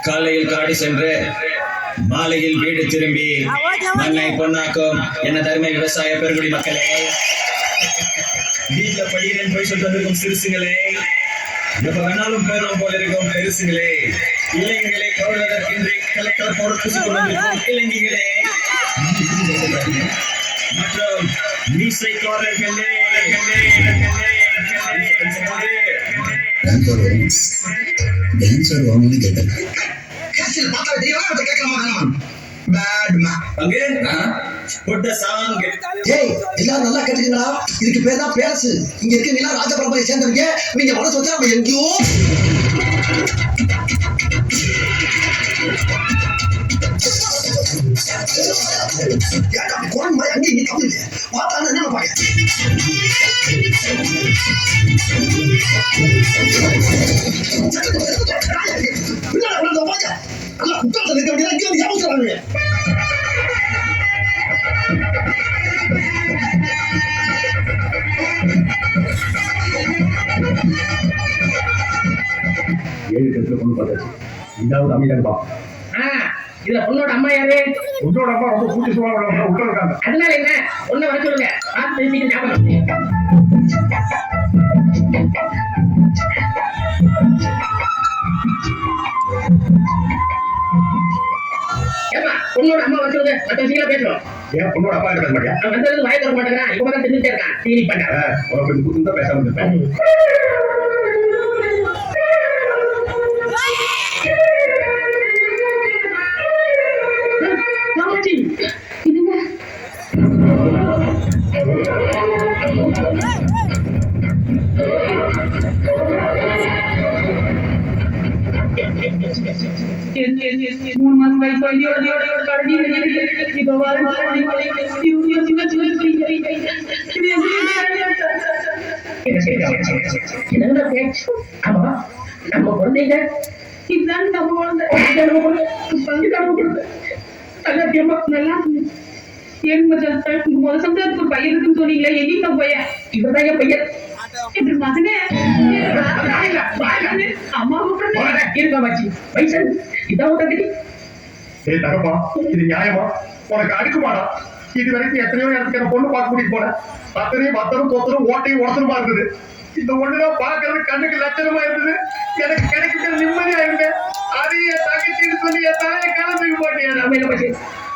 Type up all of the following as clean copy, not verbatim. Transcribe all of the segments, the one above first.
காலையில் காடி சென்று மாலையில் வீடு திரும்பி மண்ணை பொன்னாக்கும் என்ன தருமை விவசாய பெருங்குடி மக்களே, வீட்டுல பயிரன் போய் சொல்லிட்டு வந்திருக்கும் சிறுசுங்களே, எப்ப வேணாலும் போயிடும் போல இருக்கும் பெருசுங்களே, இளைஞர்களை கவர்வதற்கின்றி கலக்கல போட பூசிக் கொண்டிருக்கும் இளைஞர்களே மற்றும் மீசைக்காரர்களே, எல்லாரும் நல்லா கேட்டுக்கீங்களா? இதுக்கு பேர் தான் பேரசு. இங்க இருக்கீங்களா ராஜபரம்பரை சேர்ந்தவங்க, நீங்க மனசு வச்சா நம்ம எங்கேயோ குரல் மாதிரி அங்கே இங்கே தமிழ் பார்த்தாலும் என்ன பாங்க நல்லா குற்றத்தை நிற்க வேண்டியதா இங்கே வந்து யோசிக்கிறாங்க. ஏழு கட்டுல பொண்ணு பார்த்தாச்சு. இதாவது அமைதியாப்பா. இதுல பொண்ணோட அம்மா யாரு? பொண்ணோட அம்மா ரொம்ப பூச்சி சொல்லுவாங்க, உள்ள இருக்காங்க. அதனால என்ன, பொண்ணை வர சொல்லுங்க. பார்த்து பேசிக்க ஞாபகம். ஏமா பொண்ணோட அம்மா வர சொல்லுங்க, மற்ற விஷயங்கள பேசுறோம். ஏன் பொண்ணோட அப்பா பேச மாட்டியா? அவன் வந்தது வாய தர மாட்டேங்கிறான், இப்ப தான் தெரிஞ்சுட்டே இருக்கான். சீனி பண்ண உனக்கு புதுசா பேச வந்துருப்பேன். நம்ம குழந்தைங்க இதுதான் நம்ம குழந்தை. நல்லா சமுதாயத்துக்கு ஒரு பையன் இருக்குன்னு சொன்னீங்களே, எங்க பையன்? இவர்தான் என் பையன். மகனே அம்மா இருக்கா மாச்சி பைசன் இதான் தங்கச்சி. ஏய் தகப்பா, இது நியாயமா? உனக்கு அடுக்குமாடா? இது வரைக்கும் எத்தனையோ இடத்துக்கு பொண்ணு பார்க்க கூட்டிட்டு போனேன். அத்தனையும் பத்தரும் தோத்தரும் ஓட்டையும் உடசலுமா இருந்தது. இந்த ஒண்ணுதான் பாக்குறது கண்ணுக்கு லட்சணமா இருந்தது. எனக்கு கிடைக்கிற நிம்மதியா இருந்தேன். அது என் தங்கச்சின்னு சொல்லி என் தலையை கிளம்பிக்க போட்டேன். நம்ம என்ன பசி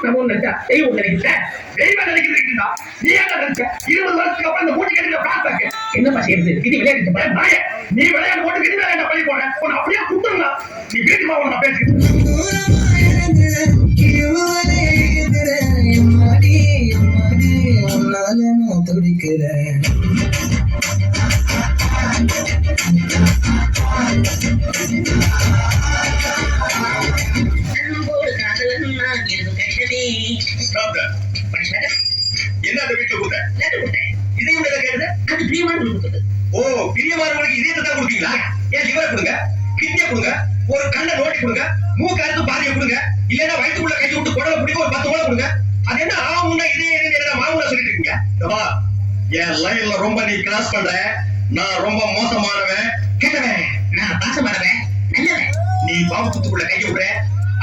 நம்ம ஒண்ணு நினைச்சா தெய்வம் நினைக்கிறேன். தெய்வம் நினைக்கிறீங்களா? நீ என்ன நினைச்ச? 20 வருஷத்துக்கு அப்புறம் இந்த மூட்டி கட்டில பார்த்தாங்க என்ன பசி இருந்து இது விளையாட்டு நாய நீ விளையாட்டு போட்டு விரும்ப என்ன பண்ணி போன உன்னை அப்படியே குத்துருந்தா நீ வீட்டுமா உன்னை பேசுகிறேன். என்ன அந்த வீட்டுல கொடுத்தேன்? இதையும் கேட்டது அது பிரியமானவங்களுக்கு. ஓ, பிரியமானவங்களுக்கு இதே தான் கொடுப்பீங்களா? ஏன் லிவரை கொடுங்க, கிட்னியை கொடுங்க, ஒரு கண்ணை நோட்டி கொடுங்க, மூக்கு அறுத்து பாதியை கொடுங்க, இல்லைன்னா வயிற்றுக்குள்ள கை விட்டு குடலை பிடிக்க ஒரு 10 ஓலை கொடுங்க. அது என்ன ஆகும்னா இதே மாவுல சொல்லிட்டு இருக்கீங்க. என் லைன்ல ரொம்ப நீ கிராஸ் பண்ற. நான் ரொம்ப மோசமானவன், கெட்டவன், நான் பாசமானவன், நல்லவன். நீ பாம்பு குத்துக்குள்ள கை விடுற,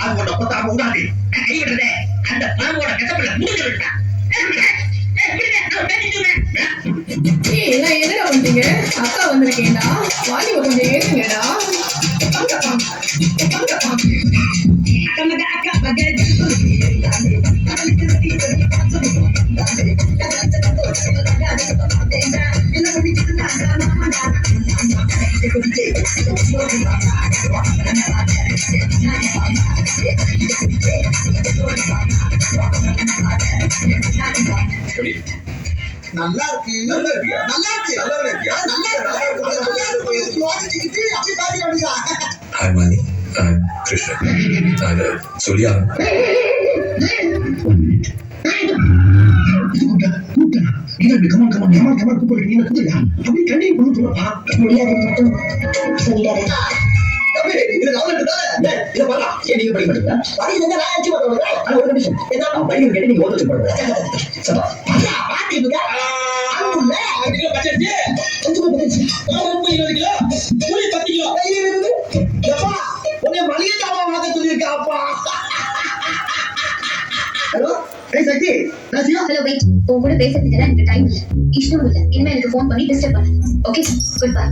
அது உன்னை பத்தாம விடாது. நான் கை விடுறேன், அந்த பாம்போட கசப்பட முடிஞ்சு விட்டான். என்னடா பண்றீங்க? அக்கா வந்திருக்கேன்டா, வாடி கொஞ்சம் ஏறுங்கடா. நல்லா இருக்கு, நல்லா இருக்கியா? நல்லா இருக்கு, நல்லா இருக்கியா? நல்லா இருக்கு, நல்லா இருக்கு. யோசிச்சுக்கிட்டு அப்படி பாருங்க அப்படியா? Hi Mani, I'm Krishna. சொல்லியா? நீங்க இப்படி கமான் கமான் ஏமா கமான் கூப்பிடுறீங்க நீங்க கூப்பிடுங்க அப்படியே கண்டினியூ பண்ணி சொல்லப்பா முடியாது மட்டும் சொல்லிடாரு. தம்பி இது லவ் லெட்டர் தானே இத பாரா ஏன் நீங்க படிக்க மாட்டீங்களா படிக்க செஞ்சா நான் அடிச்சு போடுறேன் ஆனா ஒரு நிமிஷம் என்ன நான் படிக்க கேட்டு நீங்க ஓட்டு போடுறேன் சபா பாத்தா பாத்தீங்க அங்குல அதுக்கு பச்சடி கொஞ்சம் பச்சடி நான் 20 கிலோ கூலி 10 கிலோ எப்பா உன்னை மளிகை சாமான் வாங்க சொல்லிருக்கா அப்பா ஹலோ ஏய் சக்தி நான் சியா ஹலோ வெயிட், உன் கூட பேசுறதுக்கு எனக்கு டைம் இல்ல, இஷ்டம் இல்ல. இனிமே எனக்கு ஃபோன் பண்ணி டிஸ்டர்ப் பண்ணு. Okay, good bye.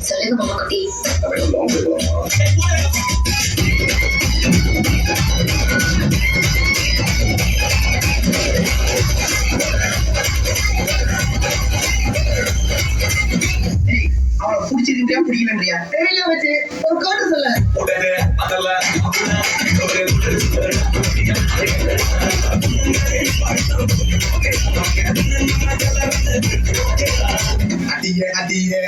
சொல்லுங்க மாமா குட்டி. அவளை பிடிச்சிருக்கியா பிடிக்கலன்றியா தெரியல வச்சு ஒரு கோட்டு சொல்ல போட்டது அதல்ல அடியே அடியே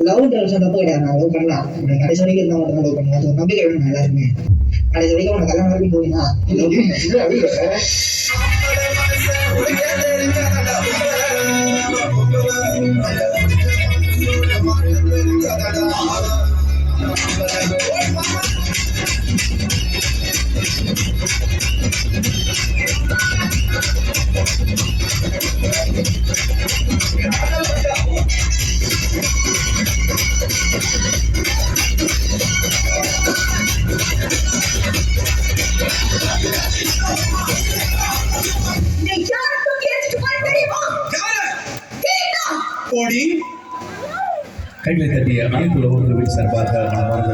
லவ் ட்ரெஸ் தப்பு கிடையாது நான் லவ் பண்ணலாம் கடைசி வரைக்கும் இருந்தால் மட்டும் லவ் பண்ணுவேன் அது ஒரு நம்பிக்கை வேணும் எல்லாருமே கடைசி வரைக்கும் உனக்கு கல்யாணம் வரைக்கும் போயினா கைகளை தட்டிய அனைத்து உறவுகளின் சார்பாக மனமார்ந்த